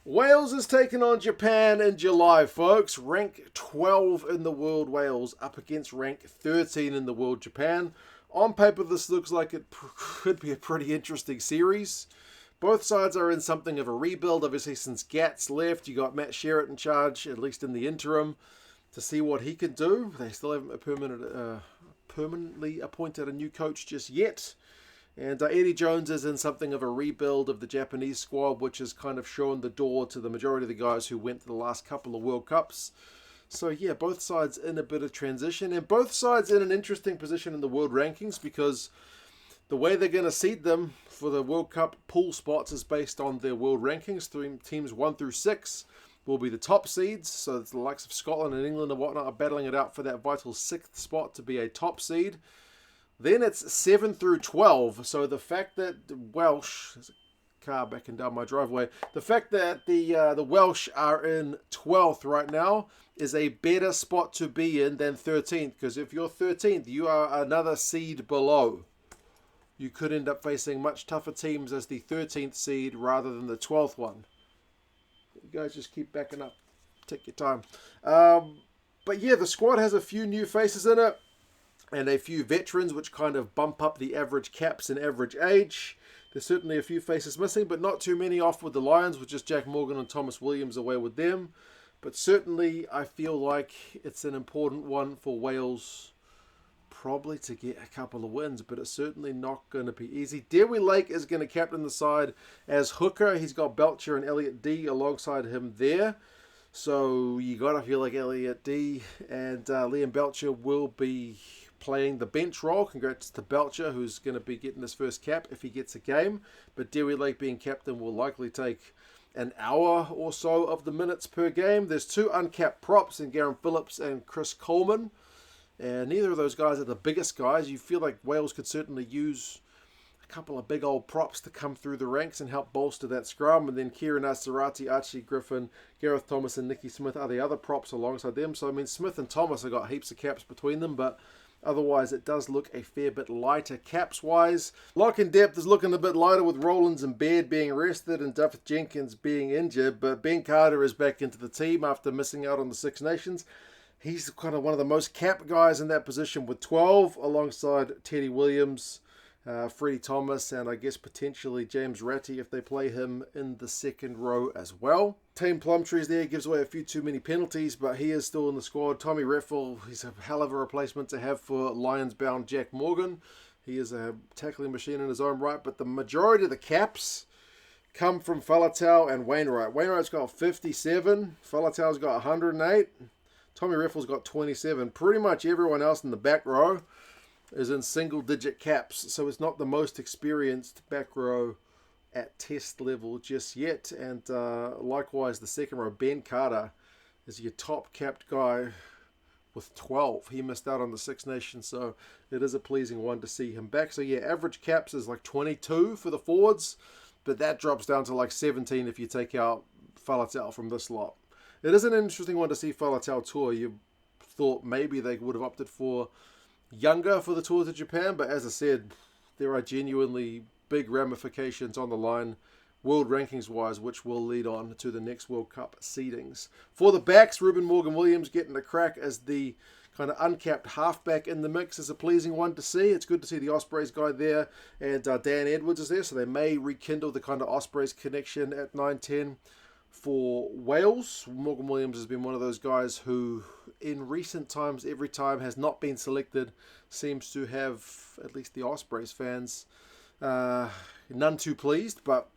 Wales is taking on Japan in July, folks. Rank 12 in the world, Wales, up against rank 13 in the world, Japan. On paper, this looks like it could be a pretty interesting series. Both sides are in something of a rebuild. Obviously, since Gats left, you got Matt Sherratt in charge, at least in the interim, to see what he can do. They still haven't permanently appointed a new coach just yet. And Eddie Jones is in something of a rebuild of the Japanese squad, which has kind of shown the door to the majority of the guys who went to the last couple of World Cups. So yeah, both sides in a bit of transition, and both sides in an interesting position in the world rankings, because the way they're going to seed them for the World Cup pool spots is based on their world rankings. Teams 1 through 6 will be the top seeds. So it's the likes of Scotland and England and whatnot are battling it out for that vital 6th spot to be a top seed. Then it's 7 through 12. So the fact that the Welsh, there's a car backing down my driveway, the fact that the Welsh are in 12th right now is a better spot to be in than 13th. Because if you're 13th, you are another seed below. You could end up facing much tougher teams as the 13th seed rather than the 12th one. You guys just keep backing up. Take your time. But yeah, the squad has a few new faces in it and a few veterans, which kind of bump up the average caps and average age. There's certainly a few faces missing, but not too many off with the Lions, with just Jack Morgan and Thomas Williams away with them. But certainly I feel like it's an important one for Wales probably to get a couple of wins, but it's certainly not going to be easy. Dewi Lake is going to captain the side as hooker. He's got Belcher and Elliot D alongside him there. So you got to feel like Elliot D and Liam Belcher will be playing the bench role. Congrats to Belcher, who's going to be getting his first cap if he gets a game. But Dewi Lake being captain will likely take an hour or so of the minutes per game. There's 2 uncapped props in Garen Phillips and Chris Coleman. And neither of those guys are the biggest guys. You feel like Wales could certainly use a couple of big old props to come through the ranks and help bolster that scrum. And then Kieran Asarati, Archie Griffin, Gareth Thomas and Nicky Smith are the other props alongside them. So, I mean, Smith and Thomas have got heaps of caps between them, but otherwise it does look a fair bit lighter caps-wise. Lock and depth is looking a bit lighter with Rowlands and Baird being arrested and Duff Jenkins being injured, but Ben Carter is back into the team after missing out on the Six Nations. He's kind of one of the most capped guys in that position with 12, alongside Teddy Williams, Freddie Thomas, and I guess potentially James Ratty if they play him in the second row as well. Team Plumtree's there, gives away a few too many penalties, but he is still in the squad. Tommy Reffel, he's a hell of a replacement to have for Lions-bound Jack Morgan. He is a tackling machine in his own right, but the majority of the caps come from Faletau and Wainwright. Wainwright's got 57, Faletau's got 108. Tommy Reffel's got 27. Pretty much everyone else in the back row is in single-digit caps, so it's not the most experienced back row at test level just yet. And likewise, the second row, Ben Carter, is your top-capped guy with 12. He missed out on the Six Nations, so it is a pleasing one to see him back. So yeah, average caps is like 22 for the forwards, but that drops down to like 17 if you take out Faletau from this lot. It is an interesting one to see Faletau tour. You thought maybe they would have opted for younger for the tour to Japan, but as I said, there are genuinely big ramifications on the line, world rankings wise, which will lead on to the next World Cup seedings. For the backs, Ruben Morgan-Williams getting a crack as the kind of uncapped halfback in the mix is a pleasing one to see. It's good to see the Ospreys guy there, and Dan Edwards is there, so they may rekindle the kind of Ospreys connection at 9-10. For Wales, Morgan Williams has been one of those guys who, in recent times, every time has not been selected, seems to have, at least the Ospreys fans, none too pleased, but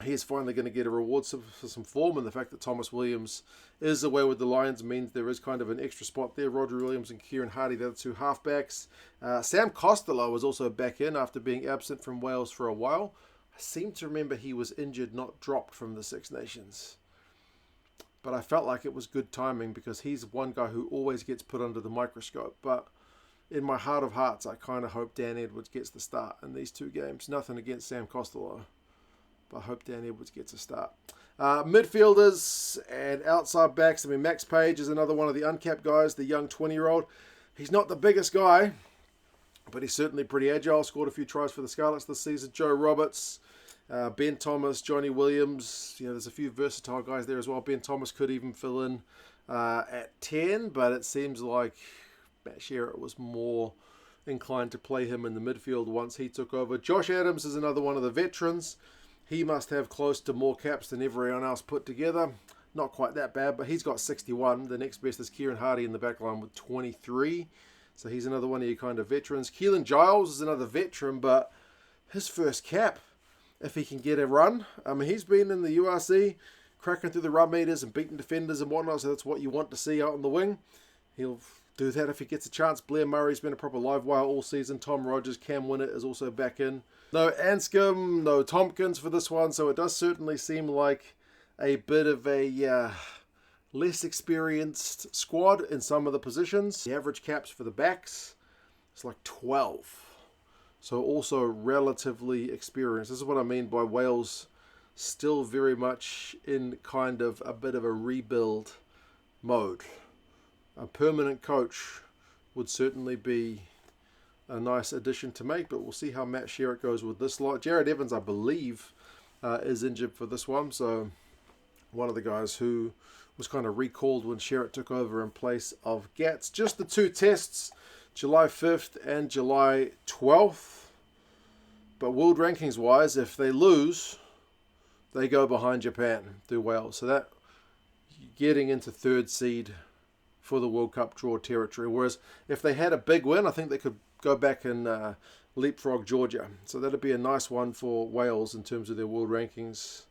he is finally going to get a reward for some form, and the fact that Thomas Williams is away with the Lions means there is kind of an extra spot there. Roger Williams and Kieran Hardy, the other 2 halfbacks. Sam Costello was also back in after being absent from Wales for a while. I seem to remember he was injured, not dropped from the Six Nations. But I felt like it was good timing because he's one guy who always gets put under the microscope. But in my heart of hearts, I kind of hope Dan Edwards gets the start in these 2 games. Nothing against Sam Costello, but I hope Dan Edwards gets a start. Midfielders and outside backs. I mean, Max Page is another one of the uncapped guys, the young 20-year-old. He's not the biggest guy, but he's certainly pretty agile. Scored a few tries for the Scarlets this season. Joe Roberts Ben Thomas, Johnny Williams, there's a few versatile guys there as well. Ben Thomas could even fill in at 10, but it seems like Matt Sherratt was more inclined to play him in the midfield once he took over. Josh Adams is another one of the veterans. He must have close to more caps than everyone else put together. Not quite that bad, but he's got 61. The next best is Kieran Hardy in the back line with 23. So he's another one of your kind of veterans. Keelan Giles is another veteran, but his first cap, if he can get a run. I mean, he's been in the URC, cracking through the run meters and beating defenders and whatnot, so that's what you want to see out on the wing. He'll do that if he gets a chance. Blair Murray's been a proper live wire all season. Tom Rogers, Cam Winnett is also back in. No Anscombe, no Tompkins for this one, so it does certainly seem like a bit of a less experienced squad in some of the positions. The average caps for the backs is like 12. So also relatively experienced. This is what I mean by Wales still very much in kind of a bit of a rebuild mode. A permanent coach would certainly be a nice addition to make, but we'll see how Matt Sherratt goes with this lot. Jared Evans, I believe, is injured for this one, so one of the guys who was kind of recalled when Sherratt took over in place of Gats. Just the two tests, July 5th and July 12th. But world rankings wise, if they lose, they go behind Japan, do Wales. So that getting into third seed for the World Cup draw territory. Whereas if they had a big win, I think they could go back and leapfrog Georgia. So that'd be a nice one for Wales in terms of their world rankings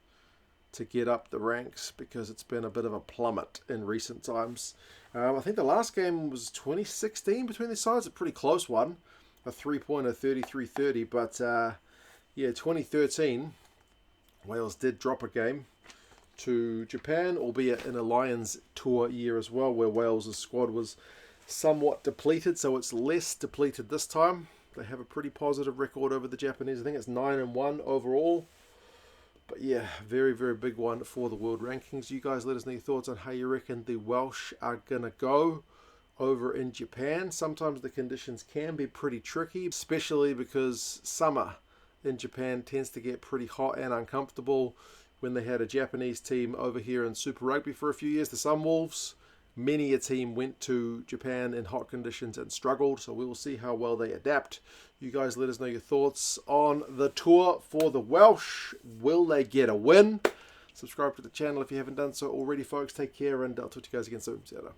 to get up the ranks, because it's been a bit of a plummet in recent times. I think the last game was 2016 between the sides, a pretty close one, a 3-pointer, 33-30. But yeah, 2013, Wales did drop a game to Japan, albeit in a Lions tour year as well, where Wales' squad was somewhat depleted, so it's less depleted this time. They have a pretty positive record over the Japanese. I think it's 9-1 overall. But yeah, very, very big one for the world rankings. You guys let us know your thoughts on how you reckon the Welsh are going to go over in Japan. Sometimes the conditions can be pretty tricky, especially because summer in Japan tends to get pretty hot and uncomfortable. When they had a Japanese team over here in Super Rugby for a few years, the Sunwolves, many a team went to Japan in hot conditions and struggled, so we will see how well they adapt. You guys let us know your thoughts on the tour for the Welsh. Will they get a win? Subscribe to the channel if you haven't done so already, folks. Take care, and I'll talk to you guys again soon. See you later.